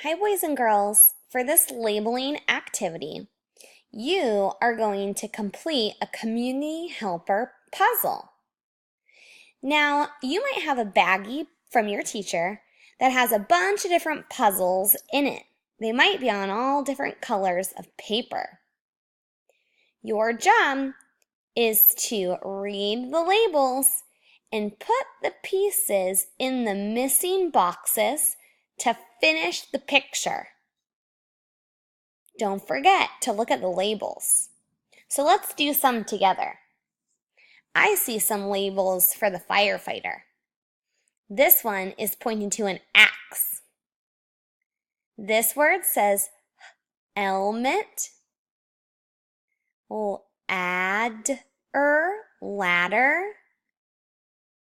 Hi, boys and girls. For this labeling activity, you are going to complete a community helper puzzle. Now, you might have a baggie from your teacher that has a bunch of different puzzles in it. They might be on all different colors of paper. Your job is to read the labels and put the pieces in the missing boxes to finish the picture. Don't forget to look at the labels. So let's do some together. I see some labels for the firefighter. This one is pointing to an axe. This word says helmet, ladder,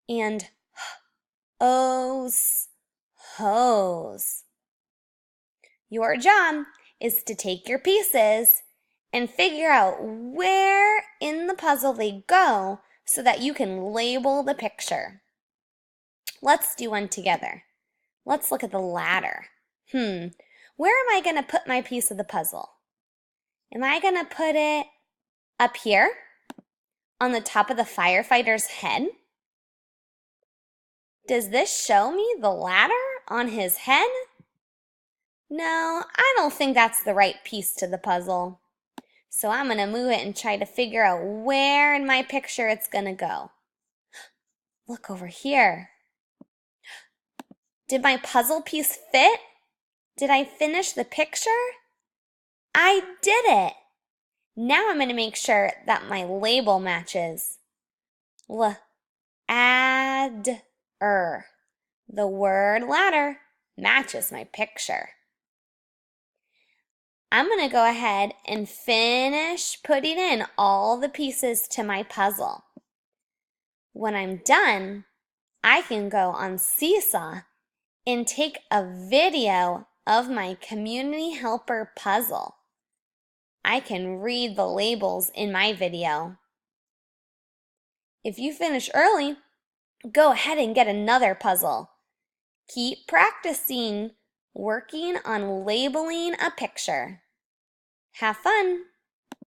and hose. Your job is to take your pieces and figure out where in the puzzle they go so that you can label the picture. Let's do one together. Let's look at the ladder. Where am I going to put my piece of the puzzle? Am I going to put it up here on the top of the firefighter's head? Does this show me the ladder on his head? No, I don't think that's the right piece to the puzzle. So I'm going to move it and try to figure out where in my picture it's going to go. Look over here. Did my puzzle piece fit? Did I finish the picture? I did it. Now I'm going to make sure that my label matches. Ladder. The word ladder matches my picture. I'm going to go ahead and finish putting in all the pieces to my puzzle. When I'm done, I can go on Seesaw and take a video of my community helper puzzle. I can read the labels in my video. If you finish early, go ahead and get another puzzle. Keep practicing working on labeling a picture. Have fun!